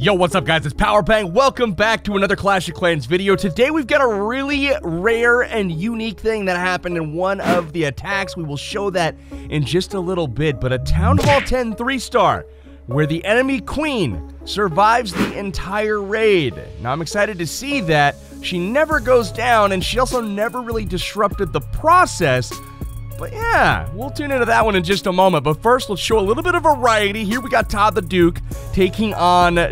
Yo, what's up guys? It's Powerbang. Welcome back to another Clash of Clans video. Today we've got a really rare and unique thing that happened in one of the attacks. We will show that in just a little bit, but a Town Hall 10 3-star where the enemy queen survives the entire raid. Now I'm excited to see that. She never goes down and she also never really disrupted the process. But yeah, we'll tune into that one in just a moment. But first, let's show a little bit of variety. Here we got Todd the Duke taking on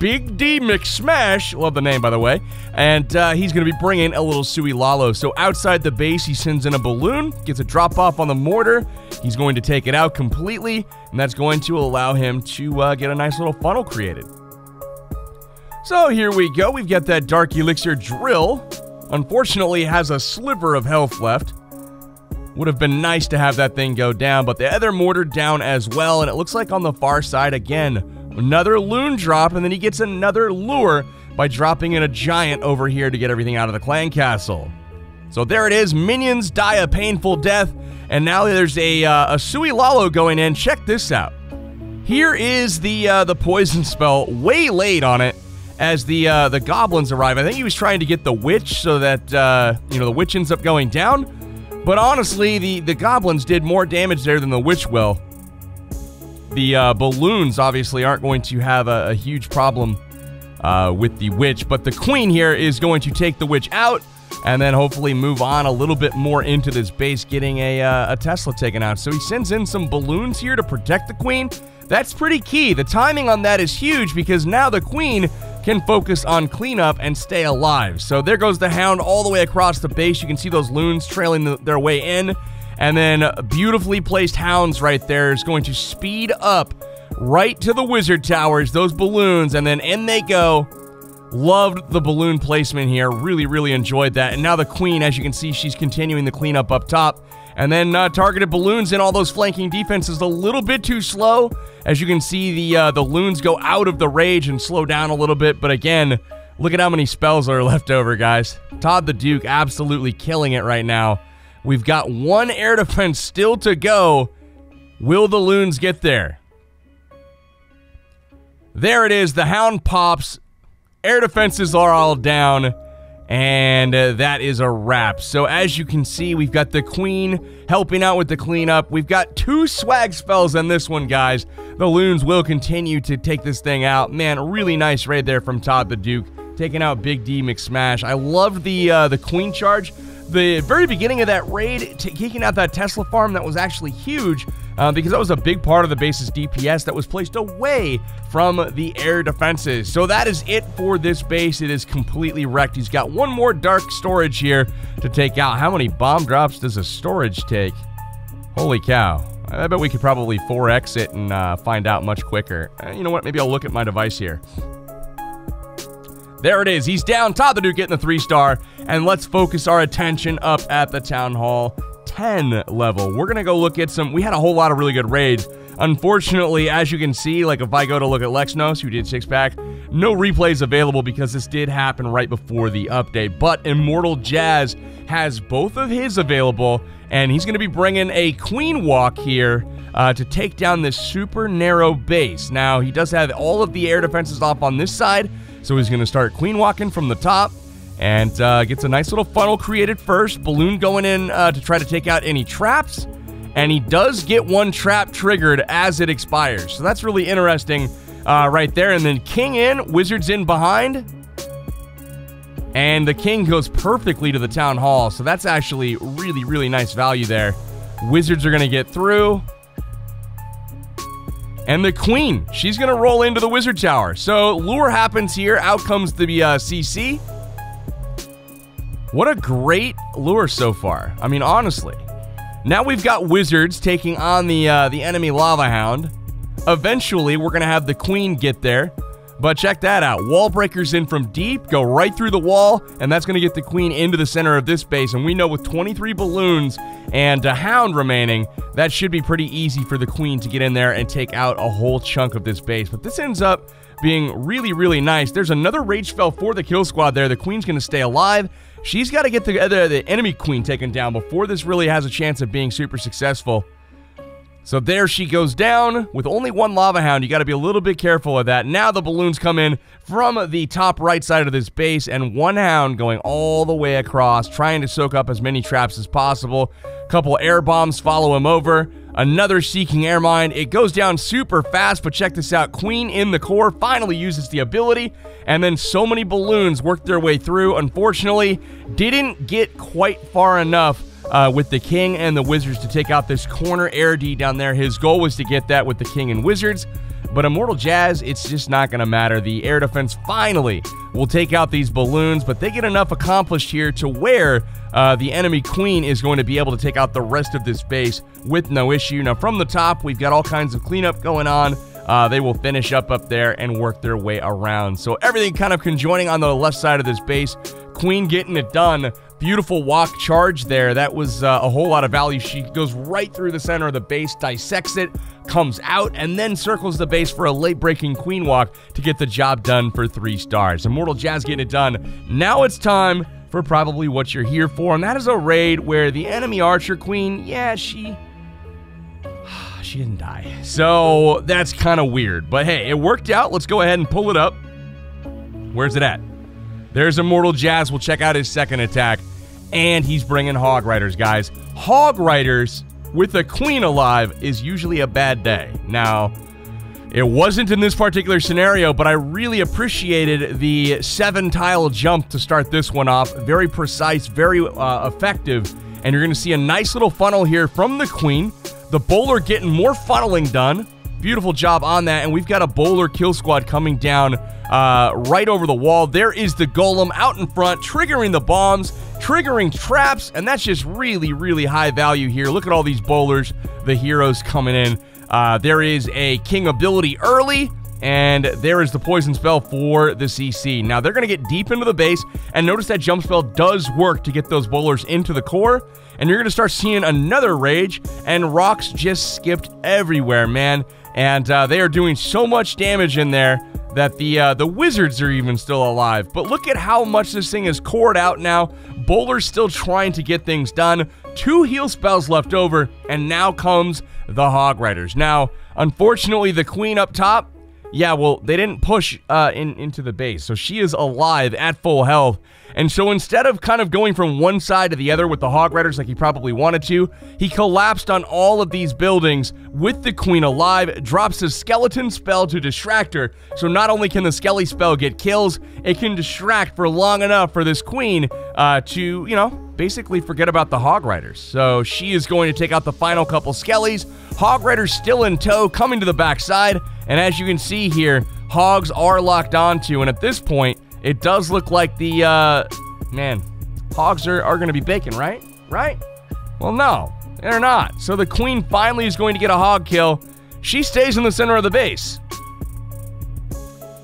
Big D McSmash. Love the name, by the way. And he's going to be bringing a little Sui Lalo. So outside the base, he sends in a balloon, gets a drop off on the mortar. He's going to take it out completely, and that's going to allow him to get a nice little funnel created. So here we go. We've got that Dark Elixir drill. Unfortunately, it has a sliver of health left. Would have been nice to have that thing go down, but the other mortar down as well, and it looks like on the far side, again, another loon drop, and then he gets another lure by dropping in a giant over here to get everything out of the clan castle. So there it is, minions die a painful death, and now there's a Sui Lalo going in. Check this out. Here is the poison spell, way late on it, as the goblins arrive. I think he was trying to get the witch so that, the witch ends up going down. But honestly, the goblins did more damage there than the witch will. The balloons obviously aren't going to have a huge problem with the witch, but the queen here is going to take the witch out and then hopefully move on a little bit more into this base, getting a Tesla taken out. So he sends in some balloons here to protect the queen. That's pretty key. The timing on that is huge because now the queen can focus on cleanup and stay alive. So there goes the hound all the way across the base. You can see those loons trailing their way in. And then beautifully placed hounds right there is going to speed up right to the wizard towers, those balloons, and then in they go. Loved the balloon placement here. Really, really enjoyed that. And now the queen, as you can see, she's continuing the cleanup up top. And then targeted balloons in all those flanking defenses a little bit too slow. As you can see, the loons go out of the rage and slow down a little bit. But again, look at how many spells are left over, guys. Todd the Duke absolutely killing it right now. We've got one air defense still to go. Will the loons get there? There it is. The hound pops. Air defenses are all down. And that is a wrap. So as you can see, we've got the queen helping out with the cleanup. We've got 2 swag spells on this one, guys. The loons will continue to take this thing out. Man, really nice raid there from Todd the Duke, taking out Big D McSmash. I loved the queen charge. The very beginning of that raid, taking out that Tesla farm, that was actually huge because that was a big part of the base's DPS that was placed away from the air defenses. So that is it for this base. It is completely wrecked. He's got one more dark storage here to take out. How many bomb drops does a storage take? Holy cow. I bet we could probably 4x it and find out much quicker. You know what? Maybe I'll look at my device here. There it is. He's down. Todd the Duke getting the 3-star. And let's focus our attention up at the Town Hall 10 level. We're going to go look at some... We had a whole lot of really good raids. Unfortunately, as you can see, like if I go to look at Lexnos, who did 6-pack, no replays available because this did happen right before the update. But Immortal Jazz has both of his available, and he's going to be bringing a Queen Walk here to take down this super narrow base. Now, he does have all of the air defenses off on this side, so he's going to start Queen Walking from the top. And gets a nice little funnel created first. Balloon going in to try to take out any traps. And he does get one trap triggered as it expires. So that's really interesting right there. And then King in, Wizards in behind. And the King goes perfectly to the Town Hall. So that's actually really, really nice value there. Wizards are going to get through. And the Queen, she's going to roll into the Wizard Tower. So lure happens here. Out comes the CC. What a great lure so far. I mean, honestly. Now we've got Wizards taking on the enemy Lava Hound. Eventually, we're going to have the Queen get there. But check that out. Wall breakers in from deep, go right through the wall, and that's going to get the Queen into the center of this base. And we know with 23 balloons and a Hound remaining, that should be pretty easy for the Queen to get in there and take out a whole chunk of this base. But this ends up being really, really nice. There's another Rage Spell for the kill squad there. The Queen's going to stay alive. She's got to get the enemy Queen taken down before this really has a chance of being super successful. So there she goes down with only one lava hound. You got to be a little bit careful of that. Now the balloons come in from the top right side of this base, and one hound going all the way across, trying to soak up as many traps as possible. A couple air bombs follow him over. Another seeking air mine. It goes down super fast, but check this out. Queen in the core finally uses the ability, and then so many balloons work their way through. Unfortunately, didn't get quite far enough with the king and the wizards to take out this corner air D down there. His goal was to get that with the king and wizards, but Immortal Jazz, it's just not going to matter. The air defense finally will take out these balloons, but they get enough accomplished here to where the enemy queen is going to be able to take out the rest of this base with no issue. Now, from the top, we've got all kinds of cleanup going on. They will finish up there and work their way around. So everything kind of conjoining on the left side of this base. Queen getting it done. Beautiful walk charge there. That was a whole lot of value. She goes right through the center of the base, dissects it, comes out, and then circles the base for a late-breaking queen walk to get the job done for 3 stars. Immortal Jazz getting it done. Now it's time for probably what you're here for, and that is a raid where the enemy archer queen, yeah, she didn't die. So that's kind of weird, but hey, it worked out. Let's go ahead and pull it up. Where's it at? There's Immortal Jazz. We'll check out his second attack. And he's bringing Hog Riders, guys. Hog Riders with a queen alive is usually a bad day. Now, it wasn't in this particular scenario, but I really appreciated the 7-tile jump to start this one off. Very precise, very effective. And you're going to see a nice little funnel here from the queen. The bowler getting more funneling done. Beautiful job on that. And we've got a bowler kill squad coming down right over the wall. There is the golem out in front, triggering the bombs, triggering traps, and that's just really, really high value here. Look at all these bowlers, the heroes coming in. There is a king ability early, and there is the poison spell for the CC. Now, they're going to get deep into the base, and notice that jump spell does work to get those bowlers into the core, and you're going to start seeing another rage, and rocks just skipped everywhere, man. And they are doing so much damage in there that the wizards are even still alive. But look at how much this thing is cored out now. Bowler's still trying to get things done. 2 heal spells left over, and now comes the Hog Riders. Now, unfortunately, the queen up top, yeah, well, they didn't push into the base, so she is alive at full health. And so instead of kind of going from one side to the other with the Hog Riders like he probably wanted to, he collapsed on all of these buildings with the queen alive, drops his skeleton spell to distract her. So not only can the skelly spell get kills, it can distract for long enough for this queen to, you know, basically forget about the Hog Riders. So she is going to take out the final couple skellies. Hog Riders still in tow, coming to the backside. And as you can see here, hogs are locked onto, and at this point, it does look like the, man, hogs are going to be bacon, right? Right? Well, no, they're not. So the queen finally is going to get a hog kill. She stays in the center of the base.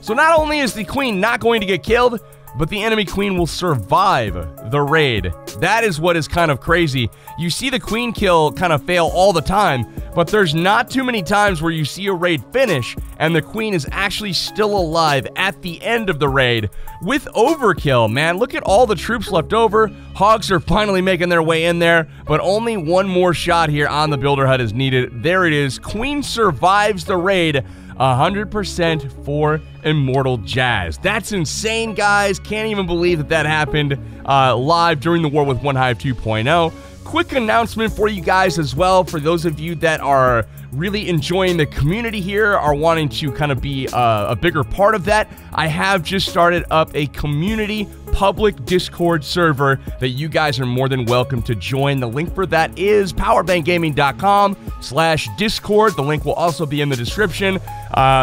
So not only is the queen not going to get killed, but the enemy queen will survive the raid. That is what is kind of crazy. You see the queen kill kind of fail all the time, but there's not too many times where you see a raid finish and the queen is actually still alive at the end of the raid with overkill, man. Look at all the troops left over. Hogs are finally making their way in there, but only one more shot here on the builder hut is needed. There it is. Queen survives the raid. 100% for Immortal Jazz. That's insane, guys. Can't even believe that that happened live during the War with One Hive 2.0. Quick announcement for you guys as well, for those of you that are really enjoying the community here, are wanting to kind of be a bigger part of that. I have just started up a community public Discord server that you guys are more than welcome to join. The link for that is powerbanggaming.com/discord. The link will also be in the description.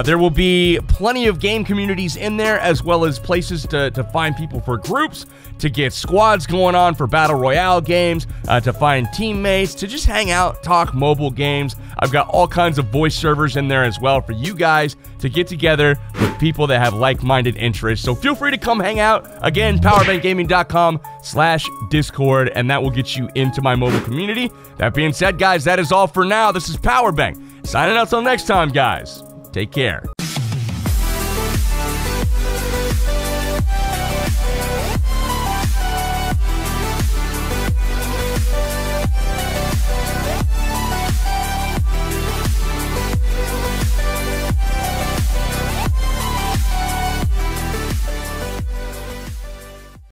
There will be plenty of game communities in there, as well as places to find people for groups, to get squads going on for Battle Royale games, to find teammates, to just hang out, talk mobile games. I've got all kinds of voice servers in there as well for you guys to get together with people that have like-minded interests. So feel free to come hang out. Again, powerbanggaming.com/discord, and that will get you into my mobile community. That being said, guys, that is all for now. This is Powerbang, signing out till next time, guys. Take care.